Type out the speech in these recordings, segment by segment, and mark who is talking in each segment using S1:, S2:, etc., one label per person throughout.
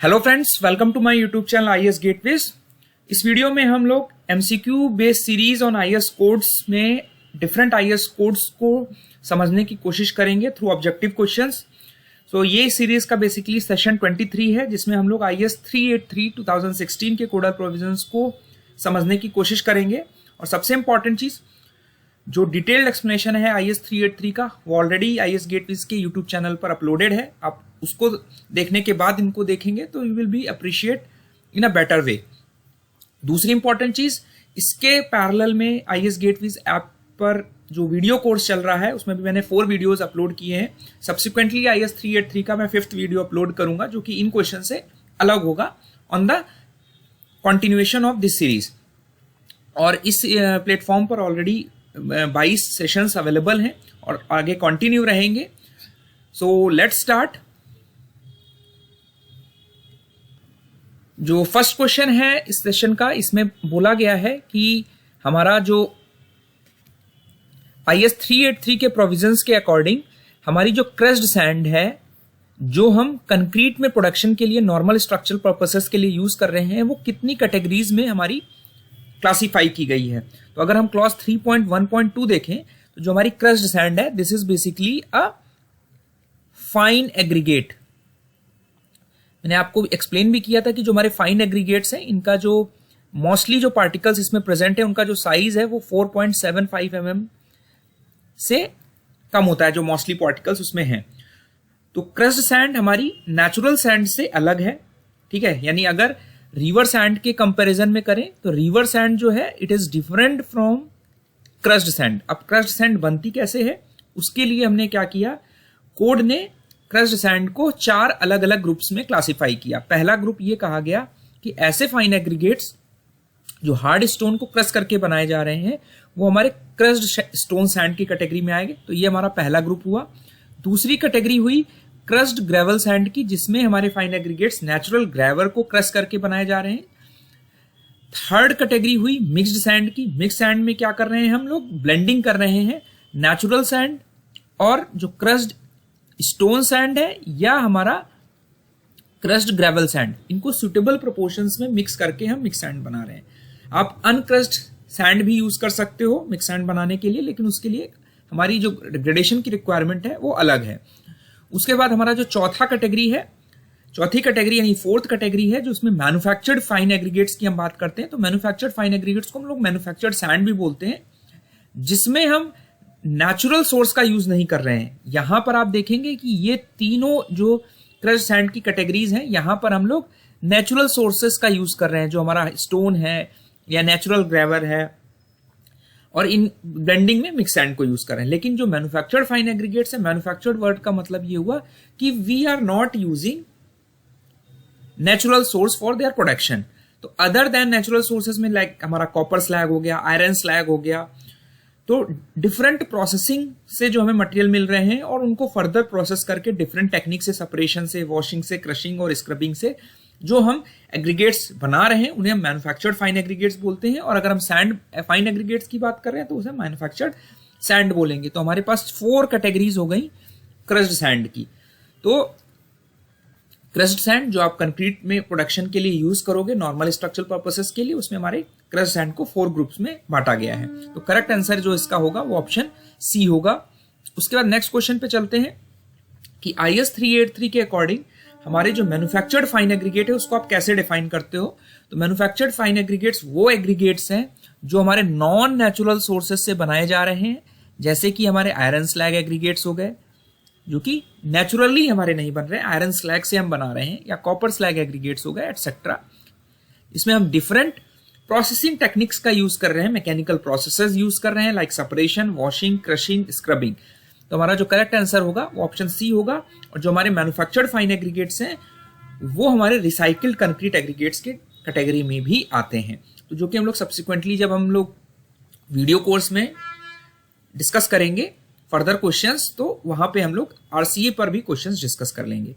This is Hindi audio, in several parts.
S1: Hello friends, welcome to my YouTube channel IES-GATEWiz। इस वीडियो में हम लोग MCQ based series on IES codes में डिफरेंट IES कोड्स को समझने की कोशिश करेंगे थ्रू ऑब्जेक्टिव क्वेश्चंस। सो ये सीरीज का बेसिकली सेशन 23 है, जिसमें हम लोग IES 383 2016 के कोडल प्रोविजंस को समझने की कोशिश करेंगे। और सबसे इंपॉर्टेंट चीज, जो डिटेल्ड एक्सप्लेनेशन है IES 383 का, वो ऑलरेडी IES-GATEWiz के यूट्यूब चैनल पर अपलोडेड है। आप उसको देखने के बाद इनको देखेंगे तो you will be appreciate in a better way. दूसरी इंपॉर्टेंट चीज, इसके पैरेलल में IES-GATEWiz ऐप पर जो वीडियो कोर्स चल रहा है, उसमें भी मैंने 4 वीडियोस अपलोड किए हैं। सब्सिक्वेंटली IES 383 का मैं 5th वीडियो अपलोड करूंगा, जो कि इन क्वेश्चन से अलग होगा on the continuation of this series. और इस प्लेटफॉर्म पर ऑलरेडी 22 सेशंस अवेलेबल हैं और आगे कंटिन्यू रहेंगे। So let's start. जो फर्स्ट क्वेश्चन है इस सेशन का, इसमें बोला गया है कि हमारा जो IES 383 के प्रोविजंस के अकॉर्डिंग हमारी जो क्रस्ड सैंड है, जो हम कंक्रीट में प्रोडक्शन के लिए नॉर्मल स्ट्रक्चरल पर्पसेस के लिए यूज कर रहे हैं, वो कितनी कैटेगरीज में हमारी क्लासिफाई की गई है। तो अगर हम क्लॉज 3.1.2 देखें तो जो हमारी क्रस्ड सैंड है, this is basically a fine aggregate. मैंने आपको एक्सप्लेन भी किया था कि जो हमारे फाइन एग्रीगेट्स हैं, इनका जो मोस्टली जो पार्टिकल्स इसमें प्रेजेंट है, उनका जो साइज है वो 4.75 mm से कम होता है, जो मोस्टली पार्टिकल्स उसमें हैं। तो क्रस्ड सैंड हमारी नेचुरल सैंड से अलग है, ठीक है। यानी अगर रिवर सैंड के कंपैरिजन में करें तो रिवर सैंड जो है, it is different from crossed sand. अब क्रस्ड सैंड बनती कैसे है, उसके लिए हमने क्या किया, कोड ने क्रस्ड सैंड को 4 अलग अलग ग्रुप्स में क्लासिफाई किया। पहला ग्रुप ये कहा गया कि ऐसे फाइन एग्रीगेट्स जो हार्ड स्टोन को क्रश करके बनाए जा रहे हैं, वो हमारे क्रस्ड स्टोन सैंड की कैटेगरी में आएंगे। तो ये हमारा पहला ग्रुप हुआ। दूसरी कैटेगरी हुई क्रस्ड ग्रेवल सैंड की, जिसमें हमारे फाइन एग्रीगेट्स नेचुरल ग्रेवल को क्रश करके बनाए जा रहे हैं। थर्ड कैटेगरी हुई मिक्स्ड सैंड की। मिक्स्ड सैंड में क्या कर रहे हैं हम लोग, ब्लेंडिंग कर रहे हैं नेचुरल सैंड और जो क्रस्ड स्टोन सैंड है या हमारा क्रस्ड ग्रेवल सैंड, इनको सुटेबल प्रोपोर्शंस में मिक्स करके हम मिक्स सैंड बना रहे हैं। आप अनक्रस्ड सैंड भी यूज कर सकते हो मिक्स सैंड बनाने के लिए, लेकिन उसके लिए हमारी जो ग्रेडेशन की रिक्वायरमेंट है वो अलग है। उसके बाद हमारा जो चौथा कैटेगरी है, चौथी कैटेगरी यानी 4th कैटेगरी है, जो उसमें मैन्युफैक्चर्ड फाइन एग्रीगेट्स की हम बात करते हैं। तो मैन्युफैक्चर्ड फाइन एग्रीगेट्स को हम लोग मैन्युफैक्चर्ड सैंड भी बोलते हैं, जिसमें हम नेचुरल सोर्स का यूज नहीं कर रहे हैं। यहां पर आप देखेंगे कि ये तीनों जो क्रस्ड सैंड की कैटेगरीज हैं, यहां पर हम लोग नेचुरल सोर्सेस का यूज कर रहे हैं, जो हमारा स्टोन है या नेचुरल ग्रेवल है, और इन ब्लेंडिंग में मिक्स सैंड को यूज कर रहे हैं। लेकिन जो मैन्युफैक्चर्ड फाइन एग्रीगेट्स है, मैन्युफैक्चर्ड वर्ड का मतलब ये हुआ कि we are not using natural source for their production. तो अदर देन नेचुरल सोर्सेज में लाइक हमारा कॉपर स्लैग हो गया, आयरन स्लैग हो गया, तो डिफरेंट प्रोसेसिंग से जो हमें मटेरियल मिल रहे हैं और उनको फर्दर प्रोसेस करके डिफरेंट टेक्निक से, सेपरेशन से, वॉशिंग से, क्रशिंग और स्क्रबिंग से जो हम एग्रीगेट्स बना रहे हैं, उन्हें हम मैन्युफैक्चर्ड फाइन एग्रीगेट्स बोलते हैं। और अगर हम सैंड फाइन एग्रीगेट्स की बात कर रहे हैं तो उसे मैन्युफैक्चर्ड सैंड बोलेंगे। तो हमारे पास 4 कैटेगरीज हो गई क्रस्ड सैंड की। तो क्रस्ड सैंड जो आप कंक्रीट में प्रोडक्शन के लिए यूज करोगे नॉर्मल स्ट्रक्चरल पर्पसेस के लिए, उसमें हमारे क्रस्ड सैंड को 4 ग्रुप्स में बांटा गया है। तो करेक्ट आंसर जो इसका होगा वो ऑप्शन सी होगा। उसके बाद नेक्स्ट क्वेश्चन पे चलते हैं कि IES 383 के अकॉर्डिंग हमारे जो मैन्युफैक्चर्ड फाइन एग्रीगेट है, उसको आप कैसे डिफाइन करते हो। तो मैन्युफैक्चर्ड फाइन एग्रीगेट्स वो एग्रीगेट्स हैं जो हमारे नॉन नेचुरल सोर्सेस से बनाए जा रहे हैं, जैसे कि हमारे आयरन स्लैग एग्रीगेट्स हो गए, जो कि नेचुरली हमारे नहीं बन रहे, आयरन स्लैग से हम बना रहे हैं, या कॉपर स्लैग एग्रीगेट्स हो गए, एटसेट्रा। इसमें हम डिफरेंट प्रोसेसिंग टेक्निक्स का यूज कर रहे हैं, मैकेनिकल प्रोसेसेस यूज कर रहे हैं, like separation, washing, crushing, scrubbing. तो हमारा जो करेक्ट आंसर होगा वो ऑप्शन सी होगा। और जो हमारे मैन्युफैक्चर्ड फाइन एग्रीगेट्स हैं, वो हमारे रिसाइकिल्ड कंक्रीट एग्रीगेट्स के कैटेगरी में भी आते हैं। तो जो कि हम लोग सब्सिक्वेंटली जब हम लोग वीडियो कोर्स में डिस्कस करेंगे फर्दर क्वेश्चंस, तो वहां पे हम लोग RCA पर भी क्वेश्चंस डिस्कस कर लेंगे।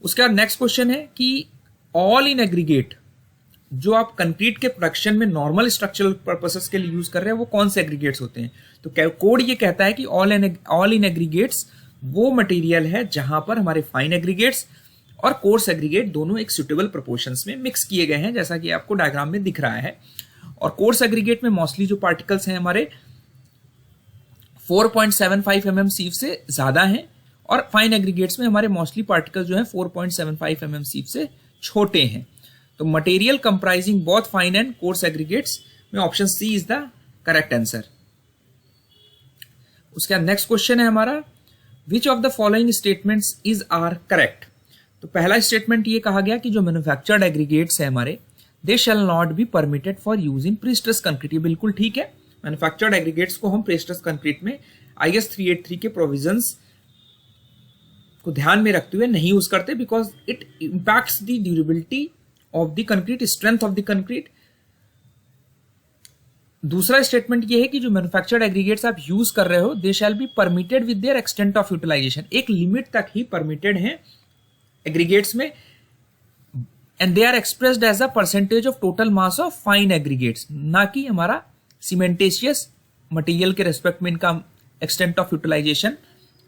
S1: उसके बाद नेक्स्ट क्वेश्चन है कि ऑल इन एग्रीगेट जो आप कंक्रीट के प्रोडक्शन में नॉर्मल स्ट्रक्चरल पर्पसेस के लिए यूज कर रहे हैं, वो कौन से एग्रीगेट्स होते हैं। तो कोड ये कहता है कि ऑल इन एग्रीगेट्स वो मटेरियल है जहां पर हमारे फाइन एग्रीगेट्स और कोर्स एग्रीगेट दोनों एक सुटेबल प्रोपोर्शंस में मिक्स किए गए हैं, जैसा कि आपको डायग्राम में दिख रहा है। और कोर्स एग्रीगेट में मोस्टली जो पार्टिकल्स हैं हमारे 4.75 mm सीव से ज्यादा हैं, और फाइन एग्रीगेट्स में हमारे मोस्टली पार्टिकल्स जो हैं 4.75 mm सीव से छोटे हैं। तो material comprising both fine and coarse aggregates में option C is the correct answer. उसके बाद नेक्स्ट क्वेश्चन है हमारा, which of the following statements is are correct. तो पहला स्टेटमेंट ये कहा गया कि जो मैन्युफैक्चर्ड एग्रीगेट्स है हमारे, they shall not be permitted for use in prestress concrete. ये बिल्कुल ठीक है, मैन्युफैक्चर्ड एग्रीगेट्स को हम प्रीस्ट्रेस कंक्रीट में IS 383 के प्रोविजंस को ध्यान में रखते हुए नहीं यूज करते, because it impacts the durability of the concrete, strength of the concrete. दूसरा स्टेटमेंट ये है कि जो मैन्युफैक्चर्ड एग्रीगेट्स आप यूज कर रहे हो, they shall be permitted with their extent of utilization. एक लिमिट तक ही परमिटेड है एग्रीगेट्स में, and they are expressed as a percentage of total mass of fine aggregates, ना कि हमारा सीमेंटेशियस मटेरियल के रेस्पेक्ट में इनका एक्सटेंट ऑफ यूटिलाइजेशन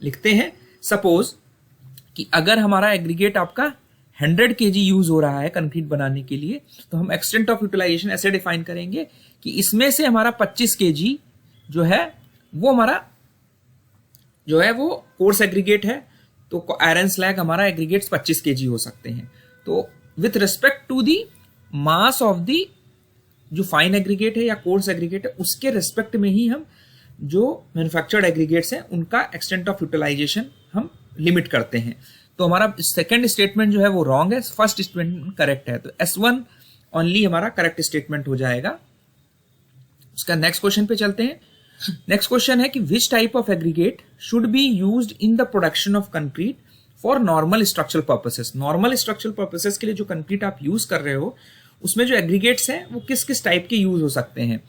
S1: लिखते हैं। सपोज कि अगर हमारा एग्रीगेट आपका 100 kg यूज हो रहा है कंक्रीट बनाने के लिए, तो हम एक्सटेंट ऑफ यूटिलाइजेशन ऐसे डिफाइन करेंगे कि इसमें से हमारा 25 kg जो है वो हमारा जो है वो कोर्स एग्रीगेट है, तो आयरन स्लैग हमारा एग्रीगेट्स 25 kg हो सकते हैं। तो with respect to the mass of the जो फाइन एग्रीगेट है या कोर्स एग्रीगेट है, उसके रिस्पेक्ट में ही हम जो मैन्युफैक्चर्ड एग्रीगेट्स हैं उनका एक्सटेंट ऑफ यूटिलाइजेशन हम लिमिट करते हैं। तो हमारा सेकंड स्टेटमेंट जो है वो रॉन्ग है, फर्स्ट स्टेटमेंट करेक्ट है। तो S1 ओनली हमारा करेक्ट स्टेटमेंट हो जाएगा। उसका नेक्स्ट क्वेश्चन पे चलते हैं। नेक्स्ट क्वेश्चन है कि which type of aggregate should be used in the production of concrete for normal structural purposes. Normal structural purposes के लिए जो कंक्रीट आप यूज कर रहे हो, उसमें जो एग्रीगेट्स हैं वो किस किस टाइप के यूज हो सकते हैं,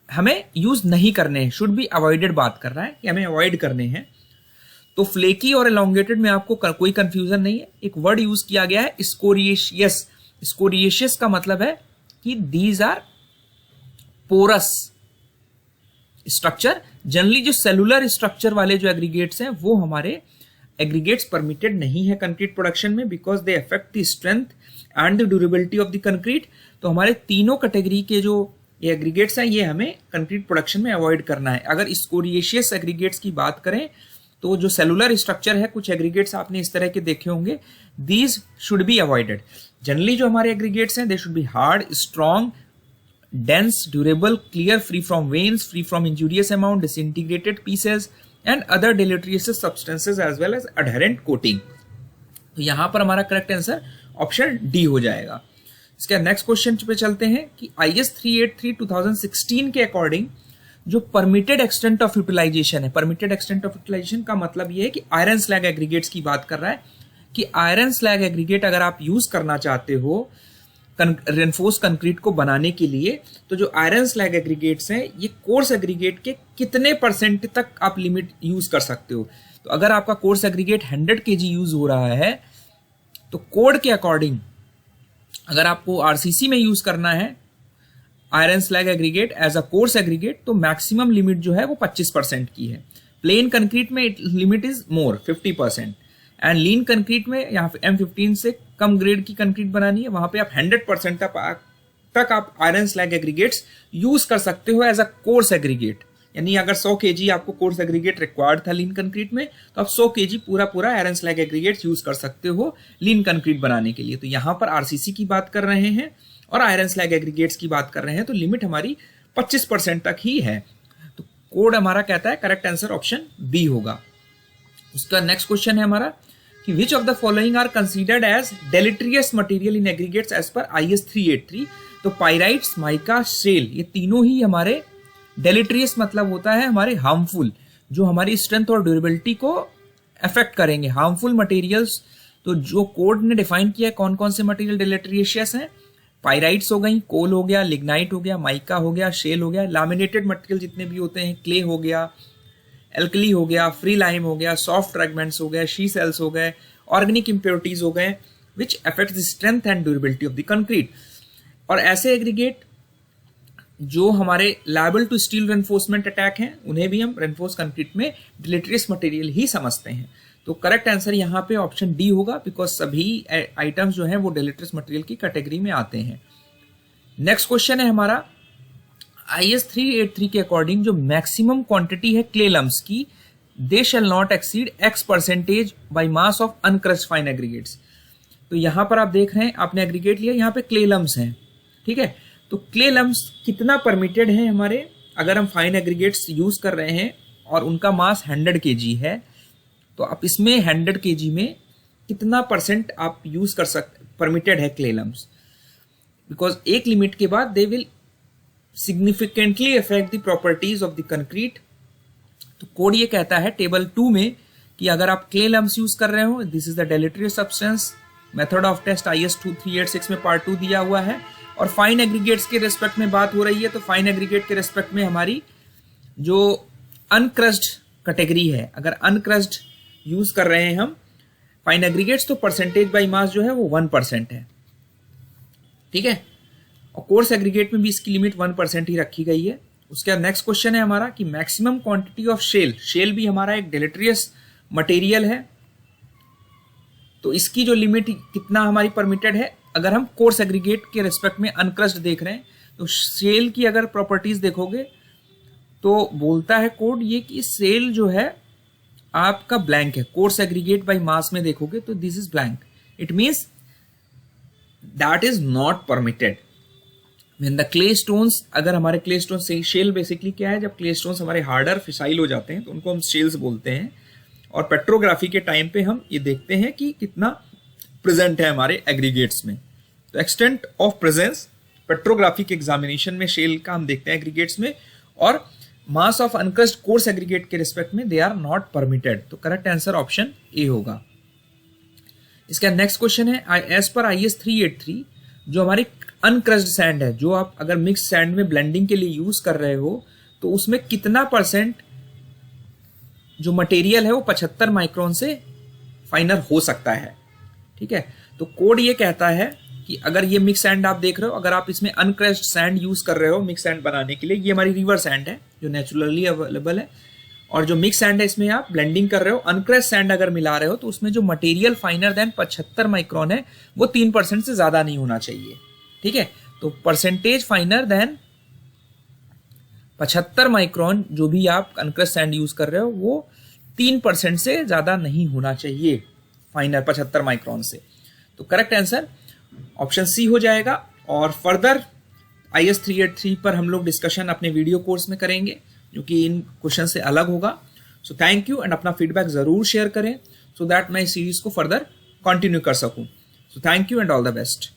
S1: हमें यूज नहीं करने हैं, शुड बी अवॉइडेड बात कर रहा है कि हमें अवॉइड करने हैं। तो फ्लेकी और एलोंगेटेड में आपको कोई कंफ्यूजन नहीं है। एक वर्ड यूज किया गया है स्कोरिएशियस। स्कोरिएशियस का मतलब है कि these are porous structure. Generally जो सेलुलर स्ट्रक्चर वाले जो एग्रीगेट्स हैं वो हमारे एग्रीगेट्स परमिटेड नहीं है कंक्रीट प्रोडक्शन में, because they affect the strength and the durability of the concrete. तो हमारे तीनों कैटेगरी के जो ये एग्रीगेट्स हैं ये हमें कंक्रीट प्रोडक्शन में अवॉइड करना है। अगर स्कोरिएशियस एग्रीगेट्स की बात करें तो जो सेलुलर स्ट्रक्चर है, कुछ एग्रीगेट्स आपने इस तरह के देखे होंगे, these should be avoided. Generally जो हमारे एग्रीगेट्स हैं they should be hard, strong, dense, durable, clear, free from veins, free from injurious amount, disintegrated pieces and other deleterious substances as well as adherent coating। तो यहां पर हमारा करेक्ट आंसर ऑप्शन डी हो जाएगा। इसके नेक्स्ट क्वेश्चन पे चलते हैं कि IS 383 2016 के अकॉर्डिंग जो परमिटेड एक्सटेंट ऑफ यूटिलाइजेशन है, परमिटेड एक्सटेंट ऑफ यूटिलाइजेशन का मतलब ये है कि आयरन स्लैग एग्रीगेट्स की बात कर रहा है कि आयरन स्लैग एग्रीगेट अगर आप यूज करना चाहते हो रेनफोर्स कंक्रीट को बनाने के लिए, तो जो आयरन स्लैग एग्रीगेट्स हैं ये कोर्स एग्रीगेट के कितने परसेंट तक आप लिमिट यूज कर सकते हो। तो अगर आपका कोर्स एग्रीगेट 100 kg यूज हो रहा है, तो कोड के अकॉर्डिंग अगर आपको RCC में यूज करना है iron slag aggregate as a coarse aggregate, तो मैक्सिमम लिमिट जो है वो 25% की है। प्लेन कंक्रीट में limit is more 50%, and lean concrete में यहाँ पे M15 से कम ग्रेड की कंक्रीट बनानी है, वहां पे आप 100% तक आप आयरन स्लैग एग्रीगेट्स यूज कर सकते हो एज अ कोर्स एग्रीगेट। यानी अगर 100 kg आपको कोर्स एग्रीगेट रिक्वायर्ड था लीन कंक्रीट में, तो आप 100 kg पूरा आयरन स्लैग एग्रीगेट्स यूज कर सकते हो लीन कंक्रीट बनाने के लिए। तो यहां पर RCC की बात कर रहे हैं और आयरन स्लैग एग्रीगेट्स की बात कर रहे हैं, तो लिमिट हमारी 25% तक ही है। तो कोड हमारा कहता है करेक्ट आंसर ऑप्शन बी होगा। उसका नेक्स्ट क्वेश्चन है हमारा कि which of the following are considered as deleterious material in aggregates as per IS 383। तो पाइराइट्स, माइका, शेल, ये तीनों ही हमारे डेलिट्रियस मतलब होता है हमारे हार्मफुल, जो हमारी स्ट्रेंथ और ड्यूरेबिलिटी को अफेक्ट करेंगे। हार्मफुल मटेरियल्स, तो जो कोड ने डिफाइन किया है कौन कौन से मटेरियल डेलिट्रियस हैं, पाइराइट्स हो गई, कोल हो गया, लिग्नाइट हो गया, माइका हो गया, शेल हो गया, लैमिनेटेड मटेरियल जितने भी होते हैं, क्ले हो गया, एल्कली हो गया, फ्री लाइम हो गया, सॉफ्ट फ्रैगमेंट्स हो गए, शी सेल्स हो गए, ऑर्गेनिक इंप्योरिटीज हो गए, which affect the strength and durability of the concrete. और ऐसे एग्रीगेट जो हमारे liable to steel reinforcement attack हैं, उन्हें भी हम रेनफोर्स कंक्रीट में डिलीटरियस मटेरियल ही समझते हैं। तो करेक्ट आंसर यहाँ पे ऑप्शन डी होगा, बिकॉज सभी आइटम्स जो हैं वो डेलेटरियस मटेरियल की कैटेगरी में आते हैं। नेक्स्ट क्वेश्चन है हमारा IS 383 के अकॉर्डिंग जो मैक्सिमम क्वांटिटी है क्ले लम्स की, they shall not exceed x% by mass of uncrushed fine aggregates. तो यहां पर आप देख रहे हैं, आपने एग्रीगेट लिया, यहाँ पे क्ले लम्स हैं, ठीक है। तो क्ले लम्स कितना परमिटेड है हमारे, अगर हम फाइन एग्रीगेट्स यूज कर रहे हैं और उनका मास 100 kg है, तो आप इसमें 100 kg में कितना % आप यूज कर सकते, परमिटेड है क्ले लम्स, बिकॉज एक लिमिट के बाद they will significantly affect the properties of the concrete। तो कोड ये कहता है टेबल 2 में कि अगर आप क्ले लम्स यूज कर रहे हो, this is the deleterious substance, method of test IS 2386 में पार्ट 2 दिया हुआ है। और फाइन एग्रीगेट्स के रेस्पेक्ट में बात हो रही है, तो फाइन एग्रीगेट के रेस्पेक्ट में हमारी जो अनक्रस्ड कैटेगरी है, अगर अनक्रस्ड यूज कर रहे हैं हम फाइन एग्रीगेट्स, तो परसेंटेज बाई मास जो है वो 1% है, ठीक है। और कोर्स एग्रीगेट में भी इसकी लिमिट 1% ही रखी गई है। उसके बाद नेक्स्ट क्वेश्चन है हमारा कि मैक्सिमम क्वांटिटी ऑफ शेल भी हमारा एक डेलेटरियस मटेरियल है, तो इसकी जो लिमिट कितना हमारी परमिटेड है, अगर हम कोर्स एग्रीगेट के रेस्पेक्ट में अनक्रस्ड देख रहे हैं, तो शेल की अगर प्रॉपर्टीज देखोगे तो बोलता है कोड ये कि सेल जो है आपका ब्लैंक है। कोर्स एग्रीगेट बाय मास में देखोगे तो this is blank, it means that is not permitted. When the clay stones, अगर हमारे क्ले स्टोन से, शेल बेसिकली क्या है, जब क्ले स्टोन्स हमारे हार्डर फिसाइल हो जाते हैं तो उनको हम शेल्स बोलते हैं। और पेट्रोग्राफी के टाइम पे हम ये देखते हैं कि कितना प्रेजेंट है हमारे एग्रीगेट्स में। तो एक्सटेंट ऑफ प्रेजेंस पेट्रोग्राफी के एग्जामिनेशन में शेल का हम देखते हैं एग्रीगेट्स में, और मास ऑफ अनक्रस्ड कोर्स एग्रीगेट के रिस्पेक्ट में दे आर नॉट परमिटेड। तो करेक्ट आंसर ऑप्शन ए होगा। इसका नेक्स्ट क्वेश्चन है एज पर IS 383 जो हमारी अनक्रस्ड सैंड है, जो आप अगर मिक्स सैंड में ब्लेंडिंग के लिए यूज कर रहे हो, तो उसमें कितना % जो मटेरियल है वो 75 माइक्रोन से फाइनर हो सकता है, ठीक है। तो कोड ये कहता है कि अगर ये मिक्स सैंड आप देख रहे हो, अगर आप इसमें अनक्रस्ड सैंड यूज कर रहे हो मिक्स सैंड बनाने के लिए, ये हमारी रिवर सैंड है जो नेचुरली अवेलेबल है, और जो मिक्स सैंड है इसमें आप ब्लेंडिंग कर रहे हो, अनक्रस्ड सैंड अगर मिला रहे हो, तो उसमें जो मटेरियल फाइनर देन 75 माइक्रोन है वो 3% से ज्यादा नहीं होना चाहिए, ठीक है। तो परसेंटेज फाइनर देन 75 माइक्रोन जो भी आप अनक्रस्ड सैंड यूज कर रहे हो वो 3% से ज्यादा नहीं होना चाहिए, फाइनर 75 माइक्रोन से। तो करेक्ट आंसर ऑप्शन सी हो जाएगा। और फर्दर IS 383 पर हम लोग डिस्कशन अपने वीडियो कोर्स में करेंगे जो कि इन क्वेश्चन से अलग होगा। सो थैंक यू, एंड अपना फीडबैक जरूर शेयर करें सो दैट मैं इस सीरीज को फर्दर कंटिन्यू कर सकूं। So thank you and all the best.